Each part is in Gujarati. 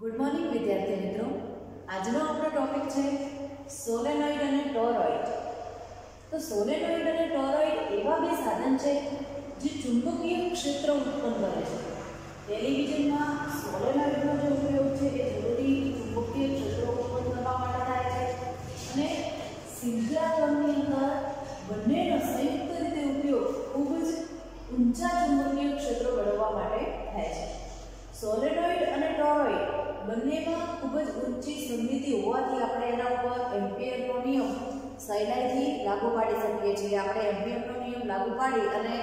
गुड मॉर्निंग विद्यार्थी मित्रों। આજનો આપણો ટોપિક છે સોલેનોઇડ અને ટોરોઇડ। તો સોલેનોઇડ અને ટોરોઇડ એવા બે સાધન છે જે ચુંબકીય ક્ષેત્ર ઉત્પન્ન કરે છે। ટેલિવિઝનમાં સોલેનોઇડનો જે ઉપયોગ છે એ જરૂરી ચુંબકીય ક્ષેત્ર ઉત્પન્ન કરવા માટે થાય છે અને સિંક્લાટ્રોનની અંદર બંનેનો સંયુક્ત રીતે ઉપયોગ ખૂબ જ ઊંચા ચુંબકીય ક્ષેત્રો મેળવવા માટે થાય છે। સોલેનોઇડ અને ટોરોઇડ બંનેમાં ખૂબ જ ઊંચી સમમિતિ હોવાથી આપણે એના ઉપર એમ્પિયરનો નિયમ સહેલાઈથી લાગુ પાડી શકીએ છીએ। આપણે એમ્પિયરનો નિયમ લાગુ પાડી અને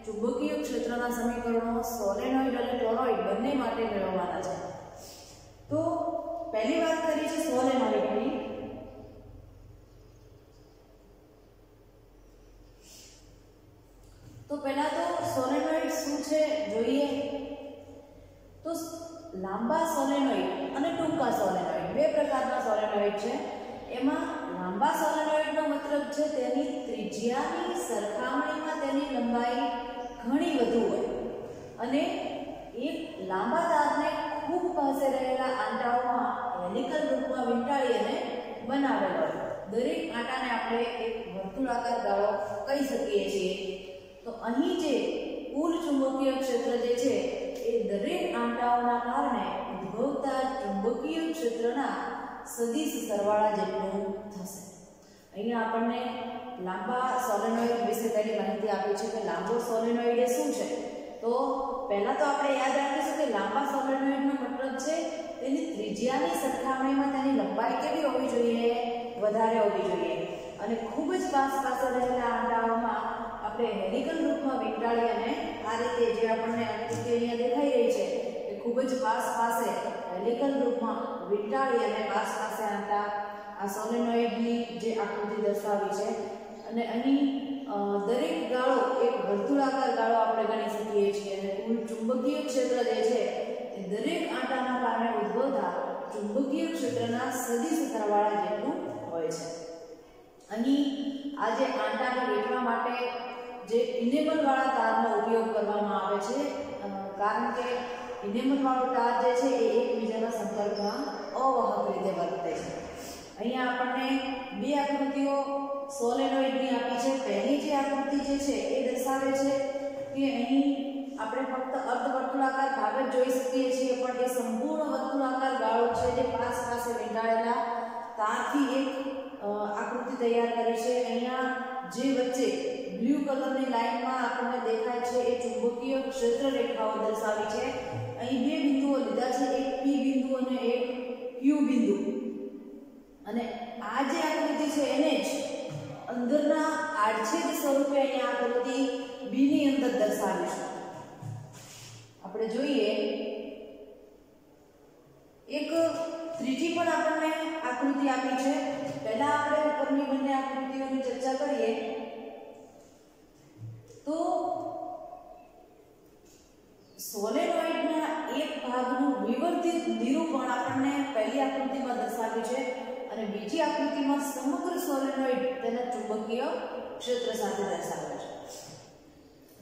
ચુંબકીય ક્ષેત્રના સમીકરણો સોલેનોઇડ અને ટોરોઇડ બંને માટે મેળવવાના છે। તો પહેલી વાત કરી છે સોલેનોઇડની। તો પહેલા તો સોલેનોઇડ શું છે જોઈએ। તો લાંબા સોલેનોઇડ અને ટૂંકા સોલેનોઇડ બે પ્રકારના સોલેનોઇડ છે। એમાં લાંબા સોલેનોઇડનો મતલબ છે તેની ત્રિજ્યાની સરખામણીમાં તેની લંબાઈ ઘણી વધુ હોય અને એક લાંબા તારને ખૂબ પાસે રહેલા આંટાઓમાં હેલિકલ રૂપમાં વીંટાળી અને બનાવેલો હોય। દરેક આંટાને આપણે એક વર્તુળાકાર ગાળો કહી શકીએ છીએ। તો અહીં જે કુલ ચુંબકીય ક્ષેત્ર જે છે એ દરેક આંટાઓના કારણે ઉદ્ભવતા ચુંબકીય ક્ષેત્રના સદિશ સરવાળા જેટલું થશે। અહીંયા આપણને લાંબા સોલેનોઇડ વિશે પહેલી માહિતી આપી છે કે લાંબો સોલેનોઇડ એ શું છે। તો પહેલા તો આપણે યાદ રાખીશું કે લાંબા સોલેનોઇડનો મતલબ છે તેની ત્રિજ્યાની સરખામણીમાં તેની લંબાઈ કેવી હોવી જોઈએ, વધારે હોવી જોઈએ અને ખૂબ જ પાસે રહેલા આંટાઓમાં આપણે હેલિકલ રૂપમાં વીંટાળી અને આ રીતે જે આપણને આકૃતિ અહીંયા દેખાઈ રહી છે એ ખૂબ જ પાસે હેલિકલ રૂપમાં વીંટાળી અને પાસે આંટા આ સોલેનોઇડની જે આકૃતિ દર્શાવી છે અને અહીં દરેક ગાળો એક વર્તુળાકાર ગાળો આપણે ગણી શકીએ છીએ અને કુલ ચુંબકીય ક્ષેત્ર જે છે એ દરેક આંટાના કારણે ઉદ્ભવતા ચુંબકીય ક્ષેત્રના સદિશ સરવાળા જેટલું હોય છે। અહીં આ જે આંટાને વેઠવા માટે જે ઇનેમલ વાળા તારનો ઉપયોગ કરવામાં આવે છે કારણ કે ઇનેમલ વાળો તાર જે છે એ એકબીજાના સંપર્કમાં અવાહક રીતે વર્તે છે। અહીંયા આપણને બે આકૃતિઓ સોલેનોઇડની આપી છે। પહેલી જે આકૃતિ જે છે એ દર્શાવે છે કે અહીં આપણે ફક્ત અર્ધવર્તુળાકાર ભાગ જ જોઈ શકીએ છીએ પણ એ સંપૂર્ણ વર્તુળાકાર ગાળો છે જે પાસે વીંટાળેલા તારથી એક આકૃતિ તૈયાર કરી છે। અહીંયા જે વચ્ચે બ્લુ કલરની લાઈનમાં આપણને દેખાય છે એ ચુંબકીય ક્ષેત્ર રેખાઓ દર્શાવી છે। અહીં બે બિંદુઓ લીધા છે, એક P બિંદુ અને એક Q બિંદુ અને આ જે આકૃતિ છે એને જ અંદરના આડછેદ સ્વરૂપે અહીંયા આકૃતિ B ની અંદર દર્શાવી છે। આપણે જોઈએ એક ત્રીજી પણ આપણને આકૃતિ આપી છે। પહેલા આપણે ઉપરની બંને આકૃતિઓની ચર્ચા કરીએ તો સોલેનોઇડના એક ભાગનું વિવર્તિત નિરૂપણ આપણને પહેલી આકૃતિમાં દર્શાવ્યું છે અને બીજી આકૃતિમાં સમગ્ર સોલેનોઇડ તેના ચુંબકીય ક્ષેત્ર સાથે દર્શાવે છે।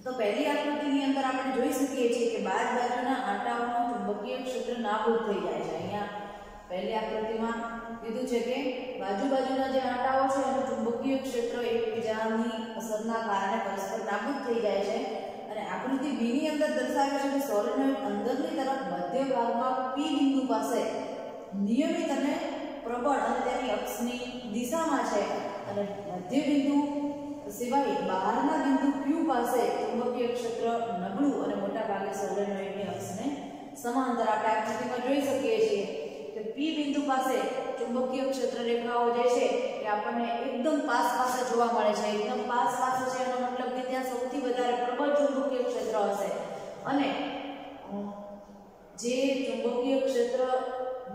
તો પહેલી આકૃતિની અંદર આપણે જોઈ શકીએ છીએ કે બાજુના આંટાઓનું ચુંબકીય ક્ષેત્ર નાબૂદ થઈ જાય છે। અહીંયા પહેલી આકૃતિમાં કીધું છે કે બાજુના જે આંટાઓ છે એનું ચુંબકીય ક્ષેત્ર એકબીજાની અસરના કારણે પરસ્પર નાબૂદ થઈ જાય છે અને આકૃતિ B ની અંદર દર્શાવે છે કે સોલેનોઇડ અંદરની તરફ મધ્ય ભાગમાં P બિંદુ પાસે નિયમિત અને પ્રબળ અને તેની અક્ષની દિશામાં છે અને મધ્ય બિંદુ સિવાય બહારના બિંદુ Q પાસે ચુંબકીય ક્ષેત્ર નબળું અને મોટા ભાગે સોલેનોઇડની અક્ષને સમાંતર આપણે આકૃતિમાં જોઈ શકીએ છીએ કે P બિંદુ પાસે ચુંબકીય ક્ષેત્ર રેખાઓ જે છે એ આપણને એકદમ પાસે જોવા મળે છે। એકદમ પાસે છે એનો મતલબ કે ત્યાં સૌથી વધારે પ્રબળ ચુંબકીય ક્ષેત્ર હશે અને જે ચુંબકીય ક્ષેત્ર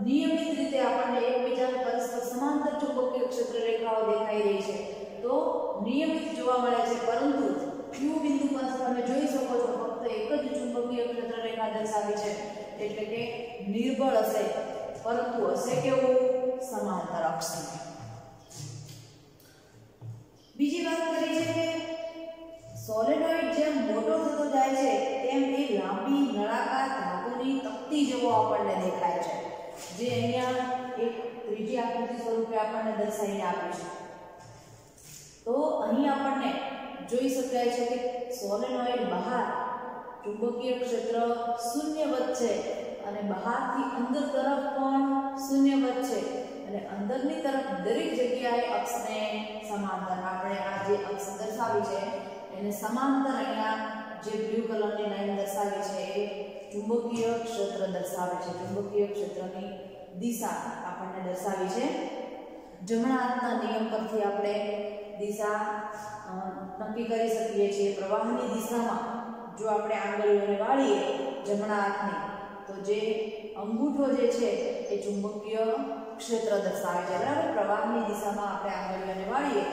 નિયમિત રીતે આપણને એકબીજાને પરસ્પર સમાંતર ચુંબકીય ક્ષેત્ર રેખાઓ દેખાઈ રહી છે તો નિયમિત જોવા મળે છે પરંતુ Q બિંદુ પાસે તમે જોઈ શકો છો ફક્ત એક જ ચુંબકીય ક્ષેત્ર રેખા દર્શાવી છે એટલે કે નિર્બળ હશે પરંતુ હશે કેવું સમાંતર અક્ષની। બીજી વાત કરી છે કે સોલેનોઇડ જેમ મોટો થતો જાય છે તેમ એ લાંબી નળાકાર ધાતુની તકતી જેવો આપણને દેખાય છે। જે અહીંયા એક ત્રીજી આકૃતિ સ્વરૂપે આપણને દર્શાવીને આપ્યું છે. તો અહીં આપણને જોઈ શકાય છે કે સોલેનોઇડ બહાર ચુંબકીય ક્ષેત્ર શૂન્યવત છે અને બહારથી અંદર તરફ પણ શૂન્યવત છે અને અંદરની તરફ દરેક જગ્યાએ અક્ષને સમાંતર આપણે આ જે અક્ષ દર્શાવી છે એને સમાંતર અહીંયા જે બ્લુ કલરની લાઈન દર્શાવી છે એ ચુંબકીય ક્ષેત્ર દર્શાવે છે. ચુંબકીય ક્ષેત્રની દિશા આપણને દર્શાવી છે. જમણા હાથના નિયમ પરથી આપણે દિશા નક્કી કરી શકીએ છીએ. પ્રવાહની દિશામાં જો આપણે આંગળીઓને વાળીએ જમણા હાથની તો જે અંગૂઠો જે છે એ ચુંબકીય ક્ષેત્ર દર્શાવે છે. બરાબર, પ્રવાહની દિશામાં આપણે આંગળીઓને વાળીએ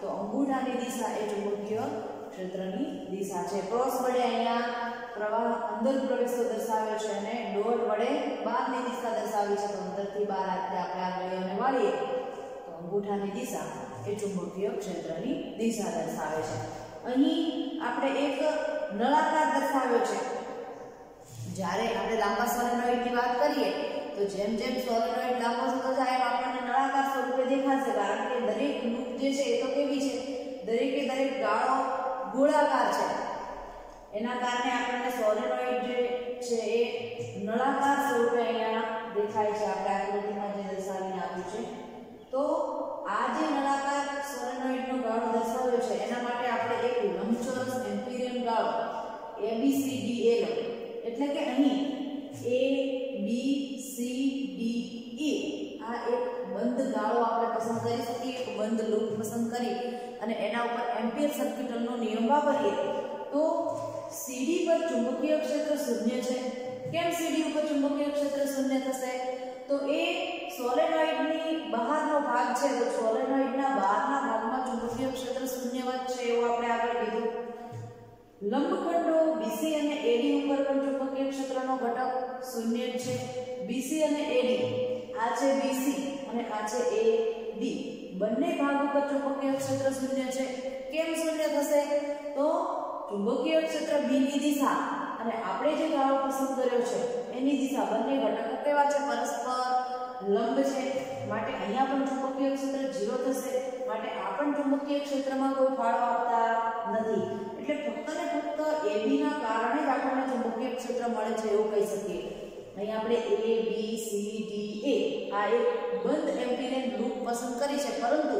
તો અંગૂઠાની દિશા એ ચુંબકીય ક્ષેત્રની દિશા છે. ક્રોસ વડે અહીંયા પ્રવાહ અંદર પ્રવેશતો દર્શાવ્યો છે અને ડોટ વડે બહારની દિશા દર્શાવી છે. તો અંદરથી બહાર આપણે આંગળીઓને વાળીએ તો અંગૂઠાની દિશા એ ચુંબકીય ક્ષેત્રની દિશા દર્શાવે છે. અહીં આપણે એક નળાકાર દર્શાવ્યો છે. જ્યારે આપણે લાંબા સોલેનોઇડની વાત કરીએ તો જેમ જેમ સોલેનોઇડ લાંબો થતો જાય એમ આપણને નળાકાર સ્વરૂપે દેખાશે, કારણ કે દરેક લૂપ જે છે એ તો કેવી છે, દરેકે દરેક ગાળો ગોળાકાર છે. એના કારણે આપણને સોલેનોઇડ જે છે એ નળાકાર સ્વરૂપે અહીંયા દેખાય છે. આપણે આકૃતિમાં જે દર્શાવીને આપ્યું છે તો આ જે નળાકાર સોલેનોઇડનો ગાળો દર્શાવ્યો છે એના માટે આપણે એક લંબચોરસ એમ્પિરિયન ગાળો ABCDE એટલે કે અહીં ABCDE આ એક બંધ ગાળો આપણે પસંદ કરી શકીએ. એક બંધ લૂપ પસંદ કરી અને એના ઉપર એમ્પિયર સર્કિટલનો નિયમ વાપરીએ તો CD પર ચુંબકીય ક્ષેત્ર શૂન્ય છે. કેમ CD ઉપર ચુંબકીય ક્ષેત્ર શૂન્ય થશે? તો એ સોલેનોઇડની બહારનો ભાગ છે. તો સોલેનોઇડના બહારના ભાગમાં ચુંબકીય ક્ષેત્ર શૂન્યવત છે એવું આપણે આગળ કીધું. લંબખંડો BC અને AD ઉપર પણ ચુંબકીય ક્ષેત્રનો ઘટક શૂન્ય છે. BC અને AD આ છે BC અને આ છે AD બંને ભાગ ઉપર ચુંબકીય ક્ષેત્ર શૂન્ય છે. કેમ શૂન્ય થશે? તો ચુંબકીય ક્ષેત્ર B ની દિશા અને આપણે જે ગાળો પસંદ કર્યો છે એની દિશા બંને ઘટકો કેવા છે? પરસ્પર લંબ છે. માટે અહીંયા પણ ચુંબકીય ક્ષેત્ર 0 થશે. માટે આ પણ ચુંબકીય ક્ષેત્રમાં કોઈ ફાળો આપતા નથી. એટલે ફક્ત ને ફક્ત AB ના કારણે જ આપણને ચુંબકીય ક્ષેત્ર મળે છે એવું કહી શકીએ. અહીં આપણે ABCDE આ એક બંધ એમ્પિરિયન લૂપ પસંદ કરી છે, પરંતુ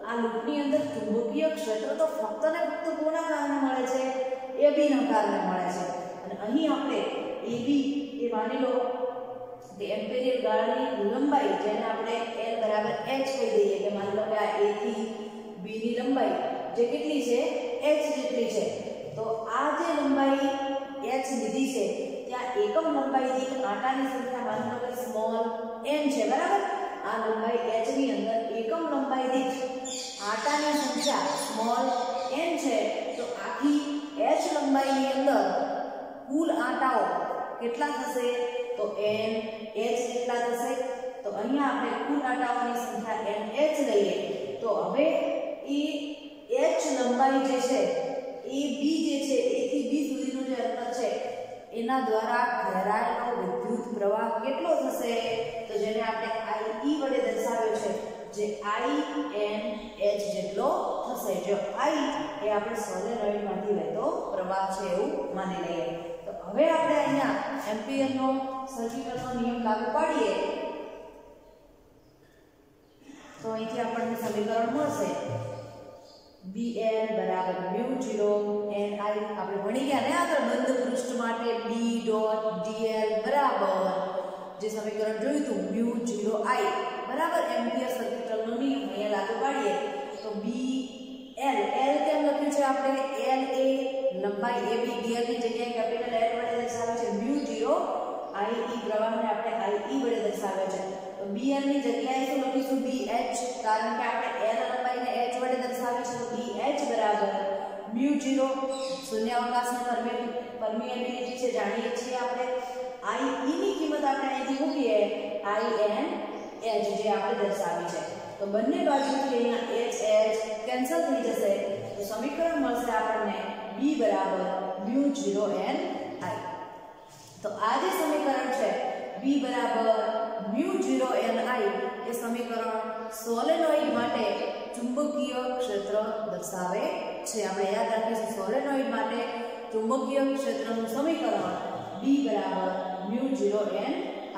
આ લૂપની અંદર ચુંબકીય ક્ષેત્ર તો ફક્ત ને ફક્ત કોના કારણે મળે છે? AB ના કારણે મળે છે. અને અહીં આપણે AB એ માની લો કે એમ્પિરિયલ ગાળાની લંબાઈ જેને આપણે L બરાબર h કહી દઈએ કે માની લો કે આ A થી B ની લંબાઈ જે કેટલી છે? h જેટલી છે. તો આ જે લંબાઈ h લીધી છે ત્યાં એકમ લંબાઈ દીઠ આંટાની સંખ્યા માની લો કે સ્મોલ n છે. બરાબર, આ લંબાઈ h ની અંદર એકમ લંબાઈ દીઠ આંટાની સંખ્યા સ્મોલ n છે. તો આખી h લંબાઈની અંદર કુલ આંટાઓ કેટલા થશે? તો n h જેટલા થશે. તો અહીંયા આપણે કુલ આંટાઓની સંખ્યા n h લઈએ તો હવે એ h લંબાઈ જે છે એ b જે છે a થી b સુધીનો જે અંતર છે એના દ્વારા ઘેરાયેલો વિદ્યુત પ્રવાહ કેટલો થશે? તો જેને આપણે I વડે દર્શાવ્યો છે જે INH જેટલો થશે. જો I એ આપણે સોલેનોઇડમાંથી વહેતો પ્રવાહ છે એવું માની લઈએ. તો હવે આપણે અહીંયા એમ્પિયરનો સર્કિટલનો નિયમ લાગુ પાડીએ તો અહીંથી આપણને સમીકરણ મળશે BL બરાબર μ0 NI. આપણે ભણી ગયા ને આગળ બંધ પૃષ્ઠ માટે B ડોટ dl બરાબર જે સમીકરણ જોયું હતું μ0I બરાબર એમ્પિયર સર્કિટલનો નિયમ અહીંયા લાગુ પાડીએ તો BL L કેમ લખ્યું છે આપણે? L એ લંબાઈ AB dl ની જગ્યાએ કેપિટલ L વડે દર્શાવ્યો છે. μ0 IE પ્રવાહને આપણે IE વડે દર્શાવ્યો છે. તો BL ની જગ્યાએ શું લખીશું? BH, કારણ કે આપણે L લંબાઈને H વડે દર્શાવી છે. તો BH બરાબર μ0 શૂન્યાવકાશની પરમિએબિલિટી છે જાણીએ છીએ આપણે. IE ની કિંમત આપણે અહીંથી મૂકીએ INH જે આપણે દર્શાવી છે. તો બંને બાજુથી અહીંયા H કેન્સલ થઈ જશે તો સમીકરણ મળશે આપણને B બરાબર μ0 NI. તો આ જે સમીકરણ છે B બરાબર μ0 સમીકરણ સોલેનોઇડ માટે ચુંબકીય ક્ષેત્ર દર્શાવે છે. આપણે યાદ રાખીશું સોલેનોઇડ માટે ચુંબકીય ક્ષેત્રનું સમીકરણ B = μ0 n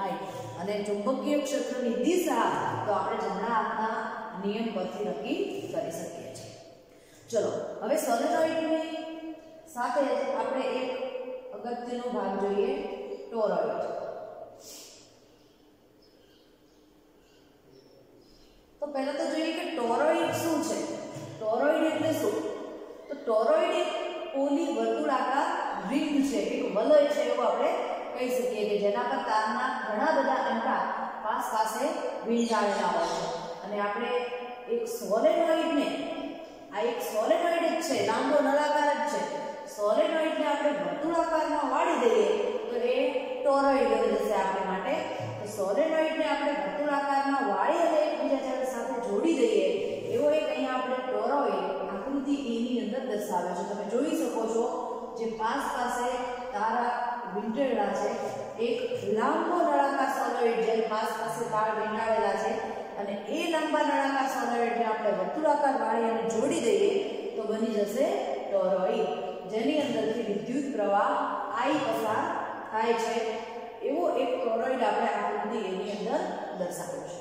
I અને ચુંબકીય ક્ષેત્રની દિશા તો આપણે જમણા હાથના નિયમ પરથી નક્કી કરી શકીએ છીએ. ચલો હવે સોલેનોઇડની સાથે આપણે એક અગત્યનો ભાગ જોઈએ, ટોરોઇડ. તો પહેલા તો જોઈએ કે ટોરોઇડ શું છે. ટોરોઇડ એટલે શું? તો ટોરોઇડ એક પોલી વર્તુળાકાર રિંગ છે, એક વલય છે એવું આપણે કહી શકીએ કે જેના પર તારના ઘણા બધા આંટા પાસે વીંટાળેલા હોય છે. અને આપણે એક સોલેનોઇડને, આ એક સોલેનોઇડ જ છે, લાંબો નળાકાર જ છે. સોલેનોઇડને આપણે વર્તુળાકારમાં વાળી દઈએ તો એ ટોરોઇડ બની જશે આપણી માટે. તો સોલેનોઇડને આપણે વર્તુળાકારમાં વાળી અને એકબીજા સાથે જોડી દઈએ એવો એક અહીંયા આપણે ટોરોઇડ આકૃતિ A ની અંદર દર્શાવે છે. તમે જોઈ શકો છો જે પાસે તારા વીંટેલા છે, એક લાંબો નળાકાર સોલેનોઇડ જે પાસે તાર વીંટાળેલા છે અને એ લાંબા નળાકાર સોલેનોઇડને આપણે વર્તુળાકાર વાળી અને જોડી દઈએ તો બની જશે ટોરોઇડ, જેની અંદરથી વિદ્યુત પ્રવાહ I પસાર થાય છે. એવો એક ટોરોઇડ આપણે આકૃતિ A ની અંદર દર્શાવ્યો છે.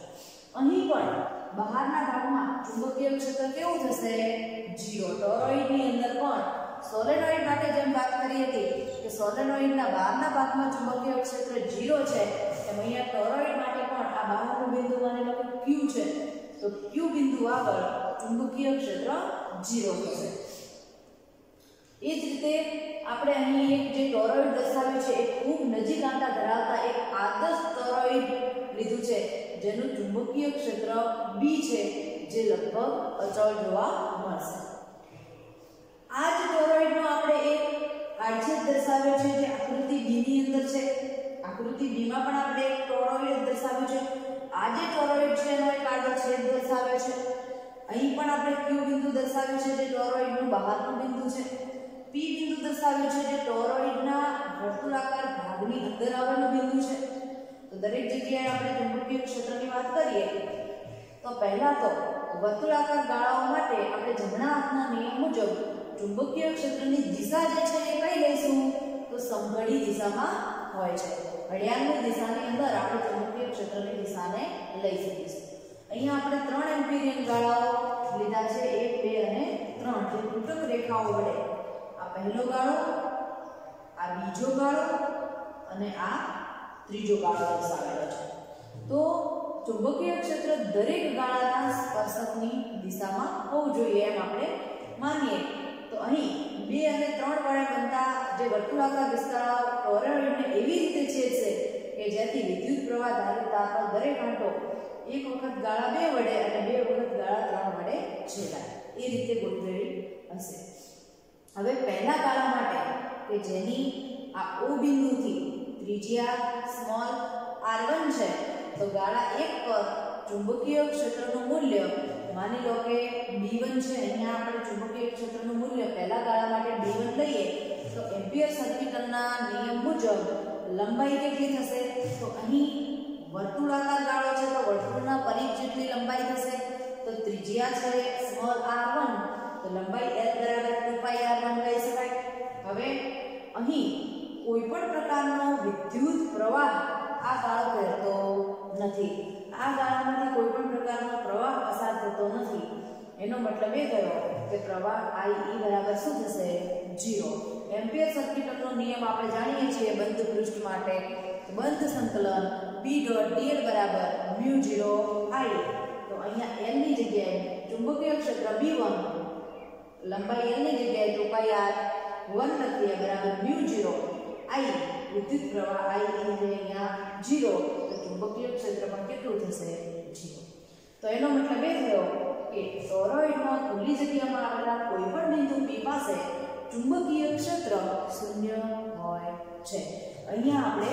અહીં પણ બહારના ભાગમાં ચુંબકીય ક્ષેત્ર કેવું થશે? 0. ટોરોઇડની અંદર પણ સોલેનોઇડ માટે જેમ વાત કરી હતી કે સોલેનોઇડના બહારના ભાગમાં ચુંબકીય ક્ષેત્ર 0 છે, એમ અહીંયા ટોરોઇડ માટે પણ આ બહારનું બિંદુ માની લો કે Q છે, તો Q બિંદુ આગળ ચુંબકીય ક્ષેત્ર 0 થશે. એ જ રીતે આપણે અહીં એક જે ટોરોઇડ દર્શાવ્યું છે એ ખૂબ નજીક આંટા ધરાવતા એક આદર્શ ટોરોઇડ લીધું છે જેનું ચુંબકીય ક્ષેત્ર B છે, જે લગભગ અચળ જોવા મળશે. આ જ ટોરોઇડનો આપણે એક આડછેદ દર્શાવ્યો છે જે આકૃતિ B ની અંદર છે. આકૃતિ B માં પણ આપણે એક ટોરોઇડ દર્શાવ્યું છે. આ જે ટોરોઇડ છે એનો એક આડછેદ દર્શાવ્યો છે. અહીં પણ આપણે Q બિંદુ દર્શાવ્યું છે જે ટોરોઇડનું બહારનું બિંદુ છે. P બિંદુ દર્શાવ્યું છે જે ટોરોઇડના વર્તુળાકાર ભાગની અંદર આવેલું બિંદુ છે. તો દરેક જગ્યાએ આપણે ચુંબકીય ક્ષેત્રની વાત કરીએ તો પહેલા તો વર્તુળાકાર ગાળાઓ માટે આપણે જમણા હાથના નિયમ મુજબ ચુંબકીય ક્ષેત્રની દિશા જે છે એ કઈ લઈશું? તો સમઘડી દિશામાં હોય છે. ઘડિયાળની દિશાની અંદર આપણે ચુંબકીય ક્ષેત્રની દિશાને લઈ શકીશું. અહીંયા આપણે 3 એમ્પિરિયન ગાળાઓ લીધા છે, 1, 2 અને 3, જે તૂટક રેખાઓ વડે આ પહેલો ગાળો, આ બીજો ગાળો અને આ ત્રીજો ગાળો દર્શાવેલો છે. તો ચુંબકીય ક્ષેત્ર દરેક ગાળાના સ્પર્શકની દિશામાં હોવું જોઈએ એમ આપણે માનીએ. તો અહીં 2 અને 3 વડે બનતા જે વર્તુળાકાર વિસ્તાર ટોરોઇડને એવી રીતે છેદશે કે જેથી વિદ્યુત પ્રવાહ ધારિત તાર પર દરેક આંટો એક વખત ગાળા 2 વડે અને 2 વખત ગાળા 3 વડે છેદાય. એ રીતે ગોઠવેલી હશે. હવે પહેલા ગાળા માટે કે જેની આ O બિંદુથી ત્રિજ્યા r1 છે, તો ગાળા 1 પર ચુંબકીય ક્ષેત્રનું મૂલ્ય માની લો કે B1 છે. અહીંયા આપણે ચુંબકીય ક્ષેત્રનું મૂલ્ય પહેલા ગાળા માટે B1 લઈએ તો એમ્પિયર સર્કિટના નિયમ મુજબ લંબાઈ કેટલી થશે? તો અહીં વર્તુળાકાર ગાળો છે તો વર્તુળના પરિઘ જેટલી લંબાઈ થશે. તો ત્રિજ્યા છે r1, તો લંબાઈ L = 2πr1 લઈ શકાય. હવે અહીં કોઈ પણ પ્રકારનો વિદ્યુત પ્રવાહ આ ગાળો પહેરતો નથી. આ ગાળામાંથી કોઈ પણ પ્રકારનો પ્રવાહ પસાર થતો નથી. એનો મતલબ એ થયો કે પ્રવાહ I = શું થશે? 0. એમ્પિયર સર્કિટનો નિયમ આપણે જાણીએ છીએ બંધ પૃષ્ઠ માટે. બંધ સંકલન B.dl = μ0 I. તો અહીંયા L ની જગ્યાએ ચુંબકીય ક્ષેત્ર B1, લંબાઈ L ની જગ્યાએ 2πr1 લખીએ બરાબર μ0 I. વિદ્યુત પ્રવાહ I અહીંયા 0, તો ચુંબકીય ક્ષેત્ર પણ કેટલું થશે? 0. તો એનો મતલબ એ થયો કે ટોરોઇડમાં ખુલ્લી જગ્યામાં આવેલા કોઈપણ બિંદુ P પાસે ચુંબકીય ક્ષેત્ર 0 હોય છે. અહીંયા આપણે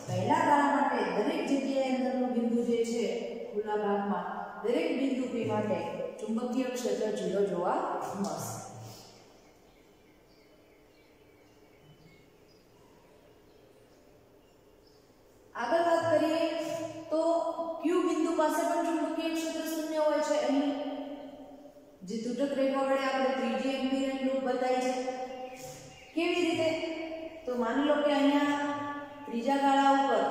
પહેલા ગાળા માટે દરેક જગ્યાએ અંદરનું બિંદુ જે છે ખુલ્લા ભાગમાં દરેક બિંદુ P માટે ચુંબકીય ક્ષેત્ર 0 જોવા મળશે. આગળ વાત કરીએ તો Q બિંદુ પાસે પણ ચુંબકીય ક્ષેત્ર શૂન્ય હોય છે। અહીં જે તૂટક રેખા વડે આપણે ત્રીજી એમ્પિયર લૂપ બતાવી છે। કેવી રીતે? તો માની લો કે અહીંયા ત્રીજા ગાળા ઉપર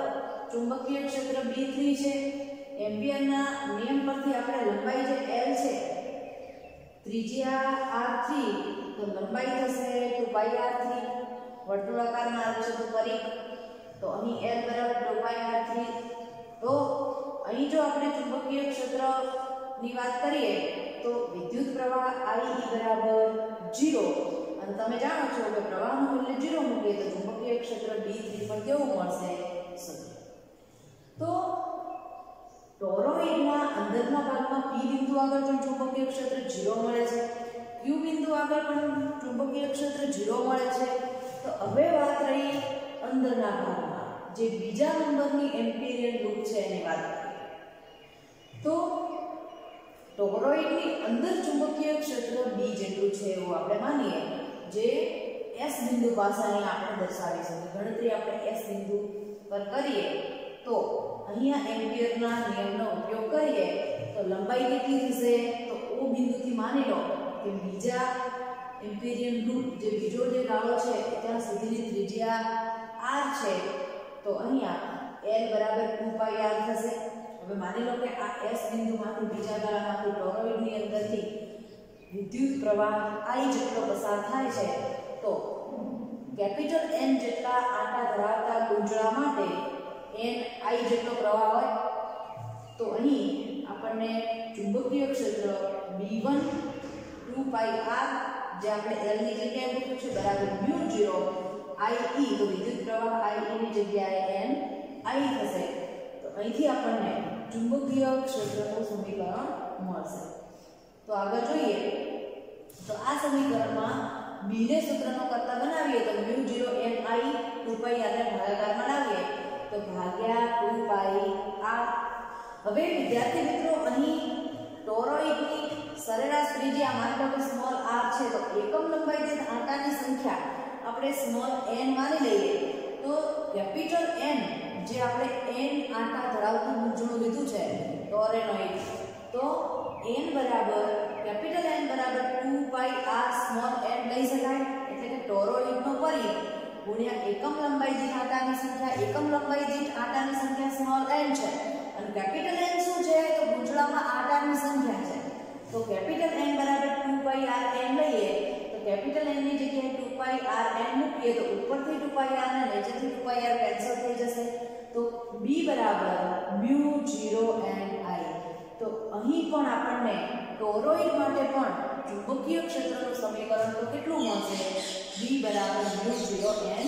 ચુંબકીય ક્ષેત્ર B3 છે। એમ્પિયરના નિયમ પરથી આપણે લંબાઈ જે L છે, ત્રિજ્યા r3, તો લંબાઈ થશે 2πr3, વર્તુળાકારમાં આવે છે તો પરિઘ, તો અહીં L બરાબર 2πr3। તો અહીં જો આપણે ચુંબકીય ક્ષેત્રની વાત કરીએ તો વિદ્યુત પ્રવાહ I બરાબર 0, અને તમે જાણો છો કે પ્રવાહનું મૂલ્ય 0 મૂકીએ તો ચુંબકીય ક્ષેત્ર B3 પણ કેવું મળશે? શૂન્ય। તો ટોરોઇડના અંદરના ભાગમાં P બિંદુ આગળ પણ ચુંબકીય ક્ષેત્ર 0 મળે છે, Q બિંદુ આગળ પણ ચુંબકીય ક્ષેત્ર 0 મળે છે। તો હવે વાત રહી અંદરના ભાગમાં જે બીજા નંબરની એમ્પિરિયન લૂપ છે એની વાત કરીએ તો ટોરોઇડની અંદર ચુંબકીય ક્ષેત્ર B જેટલું છે એવું આપણે માનીએ, જે S બિંદુ પાસે અહીં આપણે દર્શાવી શકીએ। ગણતરી આપણે S બિંદુ પર કરીએ તો અહીંયા એમ્પિયરના નિયમનો ઉપયોગ કરીએ તો લંબાઈ કેટલી થશે? તો O બિંદુથી માની લો કે બીજા એમ્પિરિયન લૂપ જે બીજો જે ગાળો છે ત્યાં સુધીની ત્રિજ્યા r છે, તો અહીંયા L બરાબર 2πr થશે। હવે માની લો કે આ S બિંદુમાંથી બીજા ગાળામાંથી ટોરોઇડની અંદરથી વિદ્યુત પ્રવાહ I જેટલો પસાર થાય છે, તો કેપિટલ N જેટલા આંટા ધરાવતા ગુંજળા માટે N I જેટલો પ્રવાહ હોય, તો અહીં આપણને ચુંબકીય ક્ષેત્ર B1 2πr, જે આપણે L ની જગ્યાએ મૂક્યું છે, બરાબર μ0 I E, તો વિદ્યુત પ્રવાહ I E ની જગ્યાએ N I થશે। તો અહીંથી આપણને ચુંબકીય ક્ષેત્રનું સમીકરણ મળશે। તો આગળ જોઈએ તો આ સમીકરણમાં B ને સૂત્રનો કરતા બનાવીએ તો μ0 N I 2πr ને ભાગાકારમાં લાવીએ તો ભાગ્યા 2πr। હવે વિદ્યાર્થી મિત્રો, અહીં ટોરોઇડની સરેરાશ ત્રિજ્યા માની લો કે સ્મોલ r છે, તો એકમ લંબાઈ દીઠ આંટાની સંખ્યા આપણે સ્મોલ n માની લઈએ તો કેપિટલ N, જે આપણે n આંટા ધરાવતું ગુંજળું લીધું છે ટોરેનોઇડ, તો n બરાબર કેપિટલ N બરાબર 2πr સ્મોલ n લઈ શકાય। એટલે કે ટોરોઇડનો પરિઘ ગુણ્યા એકમ લંબાઈ દીઠ આંટાની સંખ્યા, એકમ લંબાઈ દીઠ આંટાની સંખ્યા સ્મોલ n છે, અને કેપિટલ N શું છે? તો ગુંજળામાં આંટાની સંખ્યા છે। તો કેપિટલ N બરાબર 2πr n લઈએ તો કેપિટલ N ની જગ્યાએ 2πr n મૂકીએ તો ઉપરથી 2πr ને નીચેથી 2πr કેન્સલ થઈ જશે, તો B બરાબર μ0 n I। તો અહીં પણ આપણને ટોરોઇડ માટે પણ ચુંબકીય ક્ષેત્રનું સમીકરણ તો કેટલું મળશે? B બરાબર μ0 n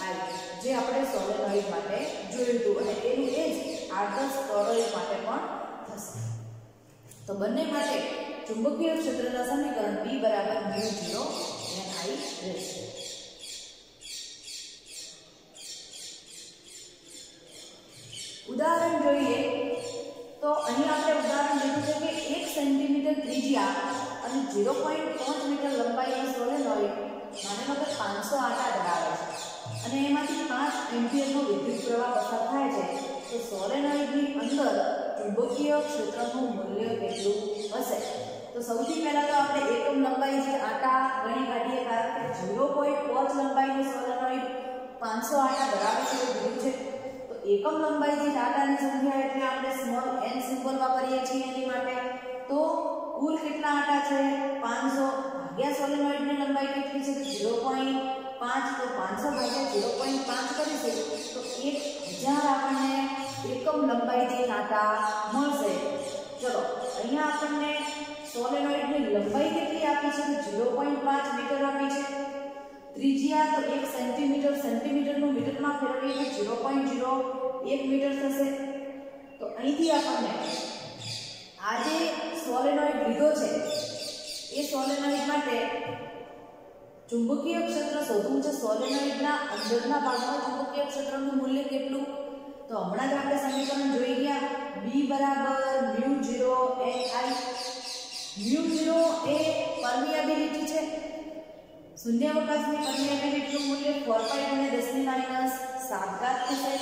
I, જે આપણે સોલેનોઇડ માટે જોયું હતું, અને એનું એ જ આદર્શ ટોરોઇડ માટે પણ થશે। તો બંને માટે ચુંબકીય ક્ષેત્રના સમીકરણ B બરાબર μ0 n I રહેશે। ઉદાહરણ જોઈએ તો અહીં આપણે ઉદાહરણ લીધું છે કે 1 સેન્ટીમીટર ત્રિજ્યા અને 0.5 મીટર લંબાઈનો સોલેનોઇડ માની લો કે 500 આંટા ધરાવે છે, અને એમાંથી 5 એમ્પિયરનો વિદ્યુત પ્રવાહ પસાર થાય છે, તો સોલેનોઇડની અંદર ચુંબકીય ક્ષેત્રનું મૂલ્ય કેટલું હશે? તો સૌથી પહેલા તો આપણે એકમ લંબાઈ જે આંટા ગણી કાઢીએ, કારણ કે 0.5 લંબાઈનો સોલેનોઇડ 500 આંટા ધરાવે છે એવું કીધું છે, તો એકમ લંબાઈ જે આંટાની સંખ્યા એટલે આપણે સ્મોલ n સિમ્બોલ વાપરીએ છીએ એની માટે। તો કુલ કેટલા આંટા છે? 500 ભાગ્યા સોલેનોઇડની લંબાઈ કેટલી છે? 0.5, તો 500 ભાગ્યા 0.5 કરીશું તો 1000 આપણને એકમ લંબાઈ દીઠ આંટા મળશે। ચલો, અહીંયા આપણને સોલેનોઇડની લંબાઈ કેટલી આપી છે? તો 0.5 મીટર આપી છે। ત્રિજ્યા તો 1 સેન્ટીમીટર, સેન્ટીમીટરનું મીટરમાં ફેરવીએ તો 0.01 મીટર થશે। તો અહીંથી આપણને આ જે સોલેનોઇડ લીધો છે એ સોલેનોઇડ માટે ચુંબકીય ક્ષેત્ર શોધવું છે। સોલેનોઇડના અંદરના ભાગમાં ચુંબકીય ક્ષેત્રનું મૂલ્ય કેટલું? તો હમણાં જ આપણે સમીકરણ જોઈ ગયા, B બરાબર μ0 n I। μ0 એ પરમિયાબિલિટી છે, શૂન્યાવકાશની પરમિયાબિલિટીનું મૂલ્ય 4π × 10⁻⁷ થશે।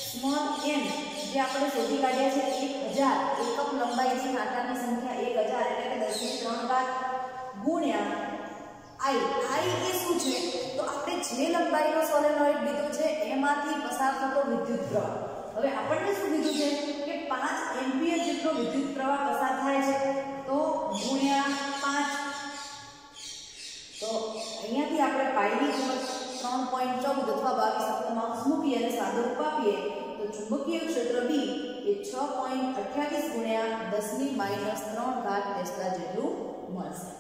સ્મોલ n જે આપણે શોધી કાઢ્યા છે 1000 એકમ લંબાઈની કાંટાની સંખ્યા 1000 એટલે કે 10 ની 3 ઘાત ગુણ્યા i એ શું છે તો આપણે જે લંબાઈનો સોલેનોઇડ લીધો છે એમાંથી પસાર થતો વિદ્યુત પ્રવાહ. હવે આપણને શું કીધું છે કે 5 એમ્પિયર જેટલો વિદ્યુત પ્રવાહ પસાર થાય છે તો ગુણ્યા 5. તો અહીંયાથી આપણે પાઈની કિંમત 3.14 અથવા 22 સપ્તમાંશ મૂકી અને સાદો રૂપ આપીએ તો ચુંબકીય ક્ષેત્ર B એ 6.28 ગુણ્યા 10 ની -3 ઘાત ટેસ્લા જેટલું મળશે.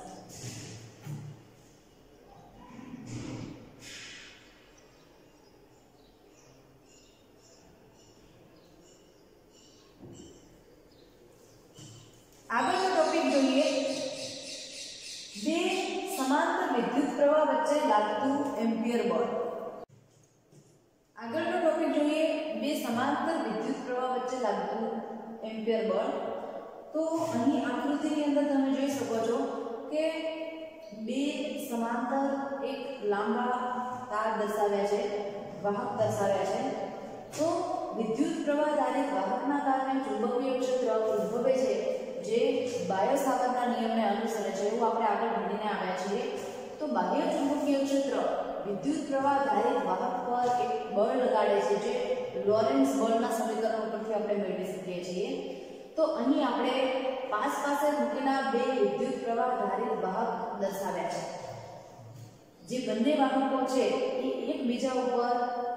આગળનો ટોપિક જોઈએ બે સમાંતર વિદ્યુત પ્રવાહ વચ્ચે લાગતું એમ્પિયર બળ. આગળનો ટોપિક જોઈએ બે સમાંતર વિદ્યુત પ્રવાહ વચ્ચે લાગતું એમ્પિયર બળ. તો અહીં આકૃતિની અંદર તમે જોઈ શકો છો કે બે સમાંતર એક લાંબા તાર દર્શાવ્યા છે, વાહક દર્શાવ્યા છે. તો વિદ્યુત પ્રવાહ ધારિત વાહકના કારણે ચુંબકીય ક્ષેત્ર ઉદ્ભવે છે જે બાયો સાવર્ટના નિયમને અનુસરે છે એવું આપણે આગળ ભણીને આવ્યા છીએ. તો બાહ્ય ચુંબકીય ક્ષેત્ર વિદ્યુત પ્રવાહ ધારિત વાહક પર એક બળ લગાડે છે જે લોરેન્ટ્ઝ બળના સમીકરણ પરથી આપણે મેળવી શકીએ છીએ. તો અહીં આપણે પાસે મૂકેલા બે વિદ્યુત પ્રવાહ ધારિત વાહક દર્શાવ્યા છે. જે બંને વાહકો છે એ એકબીજા ઉપર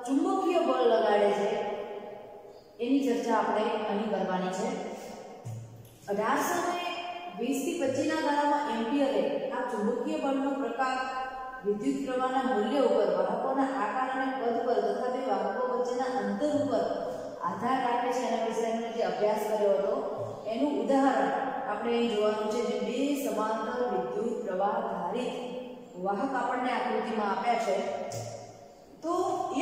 ચુંબકીય બળ લગાડે છે એની ચર્ચા આપણે અહીં કરવાની છે. 1820 થી 25 ના ગાળામાં એમ્પિયરે આ ચુંબકીય બળનો પ્રકાર વિદ્યુત પ્રવાહના મૂલ્ય ઉપર, વાહકોના આકાર અને કદ પર તથા બે વાહકો વચ્ચેના અંતર ઉપર આધાર રાખે છે એના વિશે એમણે જે અભ્યાસ કર્યો હતો એનું ઉદાહરણ આપણે અહીં જોવાનું છે. જે બે સમાંતર વિદ્યુત પ્રવાહ ધારિત વાહક આપણને આકૃતિમાં આપ્યા છે. તો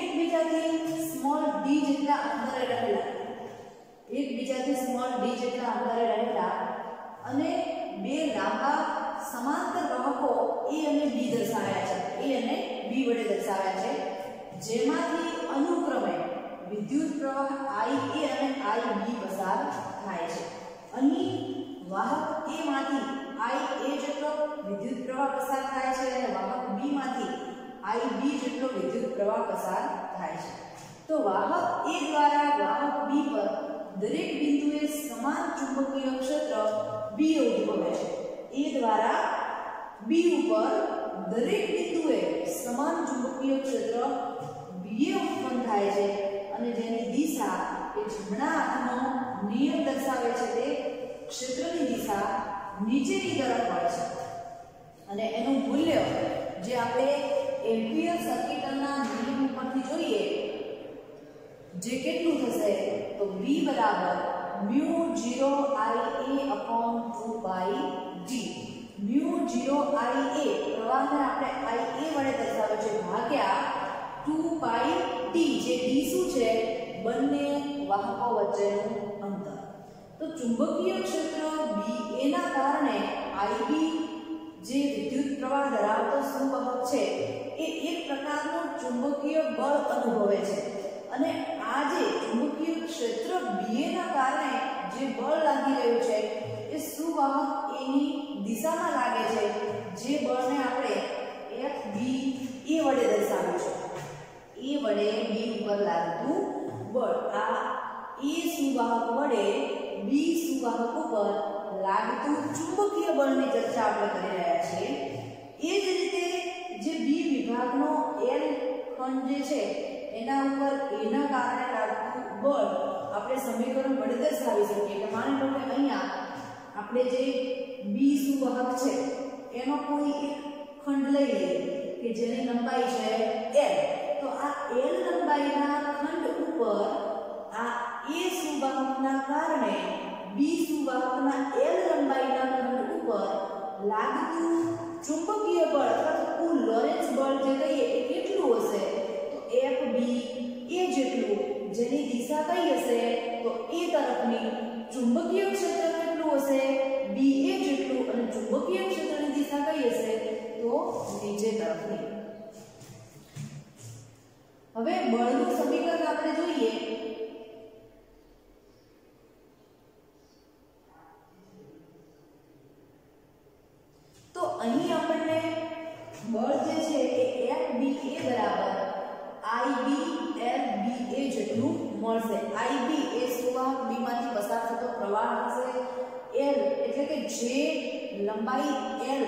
એકબીજાથી સ્મોલ d જેટલા અંતરે રહેલા અને બે લાંબા સમાંતર વાહકો a અને b દર્શાવ્યા છે. a અને b વડે દર્શાવ્યા છે જેમાંથી અનુક્રમે વિદ્યુત પ્રવાહ IA અને IB પસાર થાય છે. અહીં વાહક A માંથી IA જેટલો વિદ્યુત પ્રવાહ પસાર થાય છે અને વાહક B માંથી IB જેટલો વિદ્યુત પ્રવાહ પસાર થાય છે. તો વાહક A દ્વારા વાહક B પર દરેક બિંદુએ સમાન ચુંબકીય ક્ષેત્ર B ઉદ્ભવે છે. A દ્વારા B ઉપર દરેક બિંદુએ સમાન ચુંબકીય ક્ષેત્ર B ઉત્પન્ન થાય છે અને જેની દિશા એ જમણા હાથનો નિયમ દર્શાવે છે. તે ક્ષેત્રની દિશા નીચેની તરફ હોય છે અને એનું મૂલ્ય જે આપણે એમ્પિયર સર્કિટના નિયમ ઉપરથી જોઈએ જે કેટલું થશે તો B બરાબર μ0Ia/2πd. μ0Ia પ્રવાહને આપણે Ia વડે દર્શાવે છે ભાગ્યા 2πd જે d શું છે બંને વાહકો વચ્ચેનું અંતર. તો ચુંબકીય ક્ષેત્ર BA ના કારણે IB જે વિદ્યુત પ્રવાહ ધરાવતો સંવાહક છે એ એક પ્રકારનું ચુંબકીય બળ અનુભવે છે અને આ જે ચુંબકીય ક્ષેત્ર BA ના કારણે જે બળ લાગી રહ્યું છે એ સુવાહક A ની દિશામાં લાગે છે. જે બળને આપણે FBA વડે દર્શાવ્યું છે. A વડે B ઉપર લાગતું બળ. આ A સુવાહક વડે B સુવાહક ઉપર લાગતું ચુંબકીય બળની ચર્ચા આપણે કરી રહ્યા છીએ. એ જ રીતે જે B વિભાગનો L ખંડ જે છે એના ઉપર A ના કારણે લાગતું બળ આપણે સમીકરણ વડે દર્શાવી શકીએ. કે માની લો કે અહીંયા આપણે જે B સુવાહક છે એનો કોઈ એક ખંડ લઈ લઈએ કે જેની લંબાઈ છે L. તો આ L લંબાઈના ખંડ ઉપર આ A સુવાહકના કારણે B સુવાહકના L લંબાઈના ખંડ ઉપર લાગતું ચુંબકીય બળ અથવા કુલ લોરેન્ટ્ઝ બળ જે કહીએ એ કેટલું હશે તો FBA જેટલું. જેની દિશા કઈ હશે તો A તરફની. ચુંબકીય ક્ષેત્ર કેટલું હશે BA જેટલું અને ચુંબકીય ક્ષેત્રની દિશા કઈ હશે તો નીચે તરફની. હવે બળનું સમીકરણ આપણે જોઈએ IBLBA જેટલું મળશે. IB એ સુવાહક B માંથી પસાર થતો પ્રવાહ હશે. L એટલે કે જે લંબાઈ L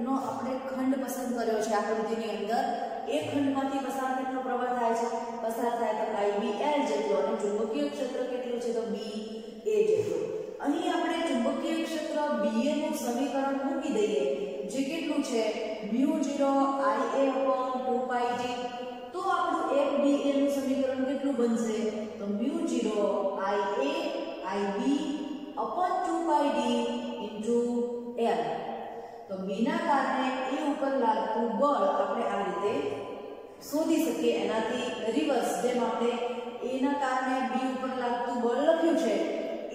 નો આપણે ખંડ પસંદ કર્યો છે આકૃતિની અંદર, એ ખંડમાંથી પસાર કેટલો પ્રવાહ થાય છે? પસાર થાય તો IBL જેટલો. અને ચુંબકીય ક્ષેત્ર કેટલું છે? તો BA જેટલું. અહીં આપણે ચુંબકીય ક્ષેત્ર BA નું સમીકરણ મૂકી દઈએ, જે કેટલું છે? μ0Ia/2πd. તો આપણું FBA નું સમીકરણ કેટલું બનશે? તો μ0Ia/IB/2πd × L. તો B ના કારણે A ઉપર લાગતું બળ આપણે આ રીતે શોધી શકીએ. એનાથી રિવર્સ, જેમ આપણે A ના કારણે B ઉપર લાગતું બળ લખ્યું છે,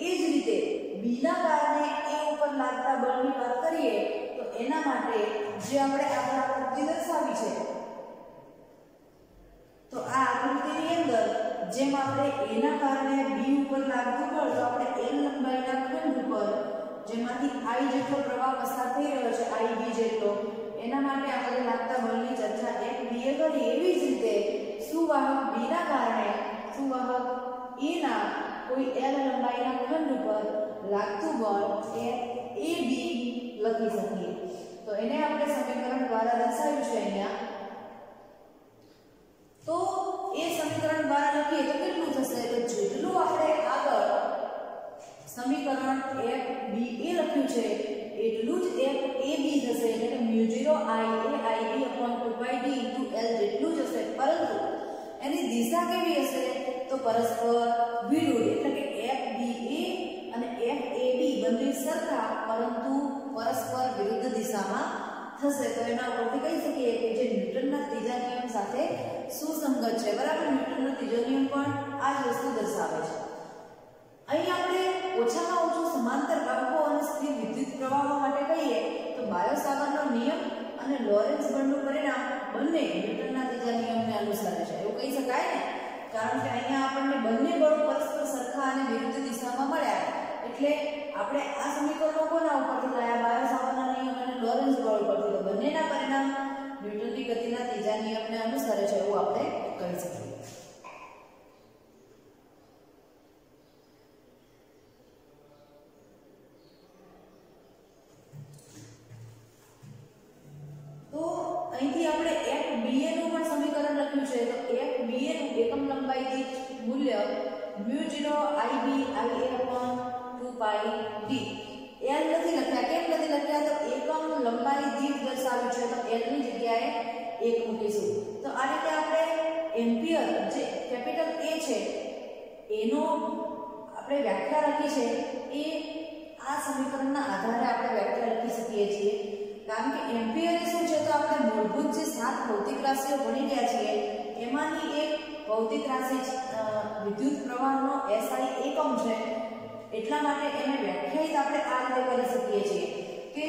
એ જ રીતે B ના કારણે A ઉપર લાગતા બળની વાત કરીએ તો એના માટે જે આપણે આગળ આકૃતિ દર્શાવી છે, તો આ આકૃતિની અંદર જેમ આપણે A ના કારણે B ઉપર લાગતું બળ, તો આપણે L લંબાઈના ખંડ ઉપર જેમાંથી I જેટલો પ્રવાહ પસાર થઈ રહ્યો છે, IB જેટલો, એના માટે આપણે લાગતા બળની ચર્ચા FBA કરી. એવી જ રીતે સુવાહક B ના કારણે સુવાહક A ના કોઈ L લંબાઈના ખંડ ઉપર લાગતું બળ એ AB લખી શકીએ. તો એને આપણે સમીકરણ દ્વારા દર્શાવ્યું છે અહીંયા. તો એ સમીકરણ દ્વારા લખીએ તો કેટલું થશે? તો જેટલું આપણે આગળ સમીકરણ FBA લખ્યું છે એટલું જ FAB થશે, એટલે કે μ0Ia/IB/2πd × L જેટલું જ હશે. પરંતુ એની દિશા કેવી હશે? તો પરસ્પર વિરુદ્ધ, એટલે કે FBA અને FAB બંને સરખા પરંતુ પરસ્પર વિરુદ્ધ દિશામાં થશે. તો એના ઉપરથી કહી શકીએ કે જે ન્યૂટનના ત્રીજા નિયમ સાથે સુસંગત છે. બરાબર, ન્યૂટનનો ત્રીજો નિયમ પણ આ જ વસ્તુ દર્શાવે છે. અહીં આપણે ઓછામાં ઓછું સમાંતર વાહકો અને સ્થિર વિદ્યુત પ્રવાહો માટે કહીએ તો બાયો-સાવર્ટનો નિયમ અને લોરેન્ટ્ઝ બળનું પરિણામ બંને ન્યૂટનના ત્રીજા નિયમને અનુસરે છે, એવું કહી શકાય ને. કારણ કે અહીંયા આપણને બંને બળો પરસ્પર સરખા અને વિરુદ્ધ દિશામાં મળ્યા, એટલે આપણે આ સમીકરણો કોના ઉપરથી લાયા? બાયો-સાવર્ટના નિયમ અને લોરેન્ટ્ઝ બળ ઉપરથી. તો બંનેના પરિણામ ન્યૂટનની ગતિના ત્રીજા નિયમને અનુસરે છે, એવું આપણે કહી શકીએ. અહીંથી આપણે FBA નું પણ સમીકરણ લખ્યું છે. તો FBA નું એકમ લંબાઈ દીઠ મૂલ્ય μ0Ia/2πd. L નથી લખ્યા. કેમ નથી લખ્યા? તો એકમ લંબાઈ દીઠ દર્શાવ્યું છે, તો L ની જગ્યાએ 1 મૂકીશું. તો આ રીતે આપણે એમ્પિયર, જે કેપિટલ A છે, એનો આપણે વ્યાખ્યા લખી છે, એ આ સમીકરણના આધારે આપણે વ્યાખ્યા લખી શકીએ છીએ. કારણ કે એમ્પિયર શું છે? તો આપણે મૂળભૂત જે 7 ભૌતિક રાશિઓ ભણી ગયા છીએ એમાંની એક ભૌતિક રાશિ વિદ્યુત પ્રવાહનો SI એકમ છે. એટલા માટે એને વ્યાખ્યાયિત આપણે આ રીતે કરી શકીએ છીએ કે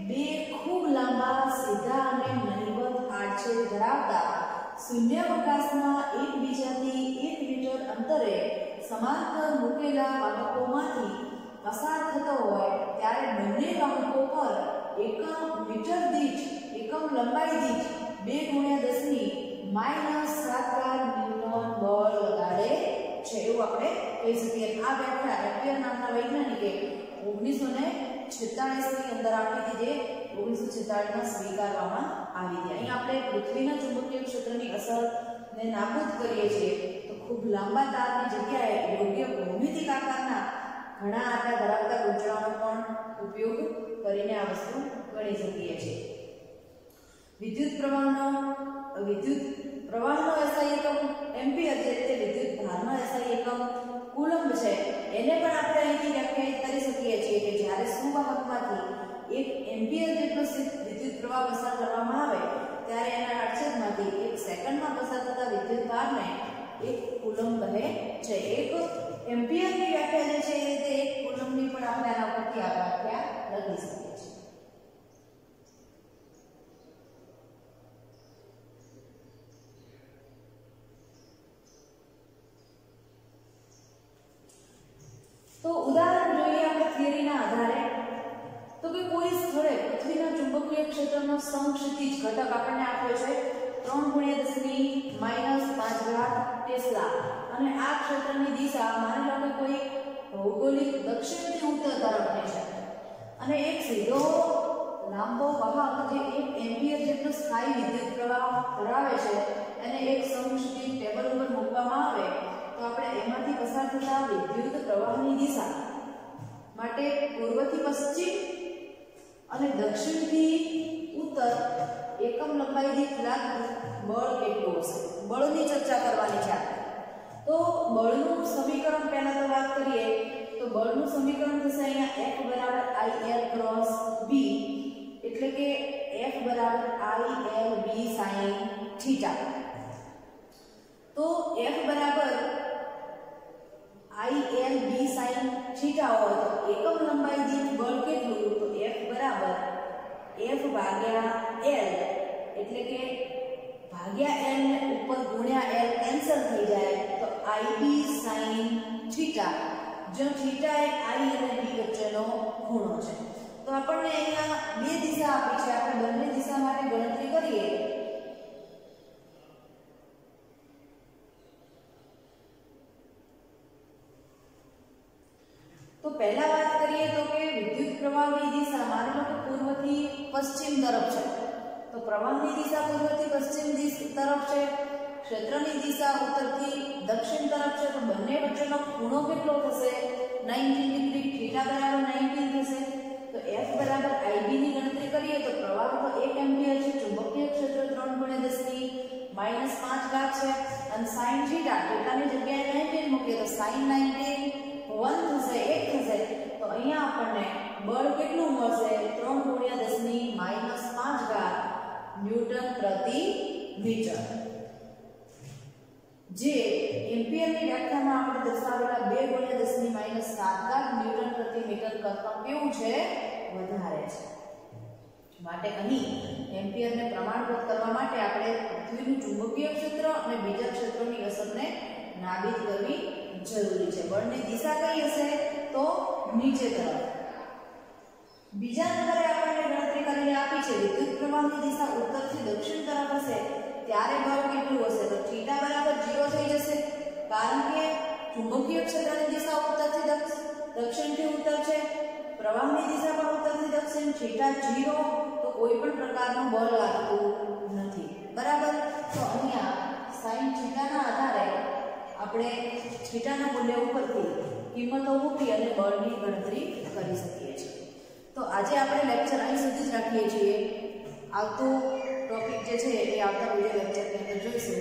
બે ખૂબ લાંબા, સીધા અને નહીવત આડછેદ ધરાવતા શૂન્યાવકાશમાં એકબીજાથી 1 મીટર અંતરે સમાંતર મૂકેલા વાહકોમાંથી પસાર થતો હોય ત્યારે બંને વાહકો પર એકમ મીટર દીઠ એકમ લંબાઈ દીઠ 2 × 10⁻⁷ ન્યૂટન બળ લગાડે છે, એવું આપણે કહી શકીએ. આ વ્યાખ્યા એમ્પિયર નામના વૈજ્ઞાનિકે 1946 ની અંદર આપી હતી, જે 1946 માં સ્વીકારવામાં આવી હતી. અહીં આપણે પૃથ્વીના ચુંબકીય ક્ષેત્રની અસરને નાબૂદ કરીએ છીએ તો ખૂબ લાંબા તારની જગ્યાએ યોગ્ય ભૌમિતિક આકારના ઘણા આટા ધરાવતા ગૂંચળાનો પણ ઉપયોગ કરીને આ વસ્તુ ગણી શકીએ છીએ. વિદ્યુત પ્રવાહનો SI એકમ એમ્પિયર, જે રીતે વિદ્યુત ભારનો SI એકમ કુલમ્બ છે, એને પણ આપણે અહીંથી વ્યાખ્યાયિત કરી શકીએ છીએ કે જ્યારે સુવાહકમાંથી 1 એમ્પિયર જેટલો વિદ્યુત પ્રવાહ પસાર કરવામાં આવે ત્યારે એના આડછેદમાંથી 1 સેકન્ડમાં પસાર થતા વિદ્યુત ભારને 1 કુલમ્બ કહે છે. 1 એમ્પિયરની વ્યાખ્યા જે છે એ રીતે 1 કુલમ્બની પણ આપણે આના પરથી આ વ્યાખ્યા લખી શકીએ છીએ. તો ઉદાહરણ જોઈએ આપણે થિયરીના આધારે. તો કે કોઈ સ્થળે પૃથ્વીના ચુંબકીય ક્ષેત્રનો સમક્ષિતિજ ઘટક આપણને આપ્યો છે 3 × 10⁻⁵ ટેસ્લા અને આ ક્ષેત્રની દિશા માની લો કે કોઈ ભૌગોલિક દક્ષિણથી ઉત્તર તરફની છે અને એક સીધો લાંબો વાહક જે 1 એમ્પિયર જેટલો સ્થાયી વિદ્યુત પ્રવાહ ધરાવે છે એને એક સમસ્થિત ટેબલ ઉપર મૂકવામાં આવે તો આપણે એમાંથી પસાર થતા વિદ્યુત પ્રવાહની દિશા માટે પૂર્વથી પશ્ચિમ અને દક્ષિણથી ઉત્તર એકમ લંબાઈ દીઠ લાગતું બળ કેટલું હશે બળની ચર્ચા કરવાની છે તો બળનું સમીકરણ પહેલા તો વાત કરીએ તો બળનું સમીકરણ થશે અહીંયા F = IL × B એટલે કે F = IL B sin θ તો F = IL B sin θ હોય તો એકમ લંબાઈ દીઠ બળ કેટલું તો F / L એટલે કે ભાગ્યા L ને ઉપર ગુણ્યા L કેન્સલ થઈ જાય તો IB sin θ જો θ એ I અને B વચ્ચેનો ખૂણો છે તો આપણને અહીંયા બે દિશા આપી છે આપણે બંને દિશા માટે ગણતરી કરીએ તો પહેલા વાત કરીએ તો કે વિદ્યુત પ્રવાહની દિશા માની લો કે પૂર્વથી પશ્ચિમ તરફ છે તો પ્રવાહની દિશા પૂર્વથી પશ્ચિમ તરફ છે ક્ષેત્રની દિશા ઉત્તરથી દક્ષિણ તરફ છે તો બંને વચ્ચેનો ખૂણો કેટલો થશે 90 ડિગ્રી θ = 90 થશે તો F = IB ની ગણતરી કરીએ તો પ્રવાહ તો 1 એમ્પિયર છે ચુંબકીય ક્ષેત્ર 3 × 10⁻⁵ છે અને sin θ ની જગ્યાએ 19 મૂકીએ તો sin 19 1 થશે 1 થશે તો અહીંયા આપણને બળ કેટલું મળશે 3 × 10⁻⁵ ન્યૂટન પ્રતિ મીટર જે એમ્પિયરની વ્યાખ્યામાં આપણે દર્શાવેલા 2 × 10⁻⁷ ન્યૂટન પ્રતિ મીટર કરતાં કેવું છે વધારે છે માટે અહીં એમ્પિયરને પ્રમાણભૂત કરવા માટે આપણે પૃથ્વીનું ચુંબકીય ક્ષેત્ર અને બીજા ક્ષેત્રોની અસરને નાબૂદ કરવી જરૂરી છે બળની દિશા કઈ હશે તો નીચે તરફ બીજા નંબરે આપણને ગણતરી કરીને આપી છે વિદ્યુત પ્રવાહની દિશા ઉત્તરથી દક્ષિણ તરફ હશે ત્યારે બળ કેટલું હશે તો θ = 0 થઈ જશે કારણ કે ચુંબકીય ક્ષેત્રની દિશા ઉત્તરથી દક્ષિણથી ઉત્તર છે પ્રવાહની દિશા પણ ઉત્તરથી દક્ષિણ θ 0 તો કોઈ પણ પ્રકારનું બળ લાગતું નથી બરાબર તો અહીંયા sin θ ના આધારે આપણે θ ના મૂલ્ય ઉપરથી કિંમતો મૂકી અને બળની ગણતરી કરી શકીએ છીએ તો આજે આપણે લેક્ચર અહીં સુધી જ રાખીએ છીએ આવતું ટોપિક જે છે એ આવતા વિડિયો લેક્ચરની અંદર જોઈશું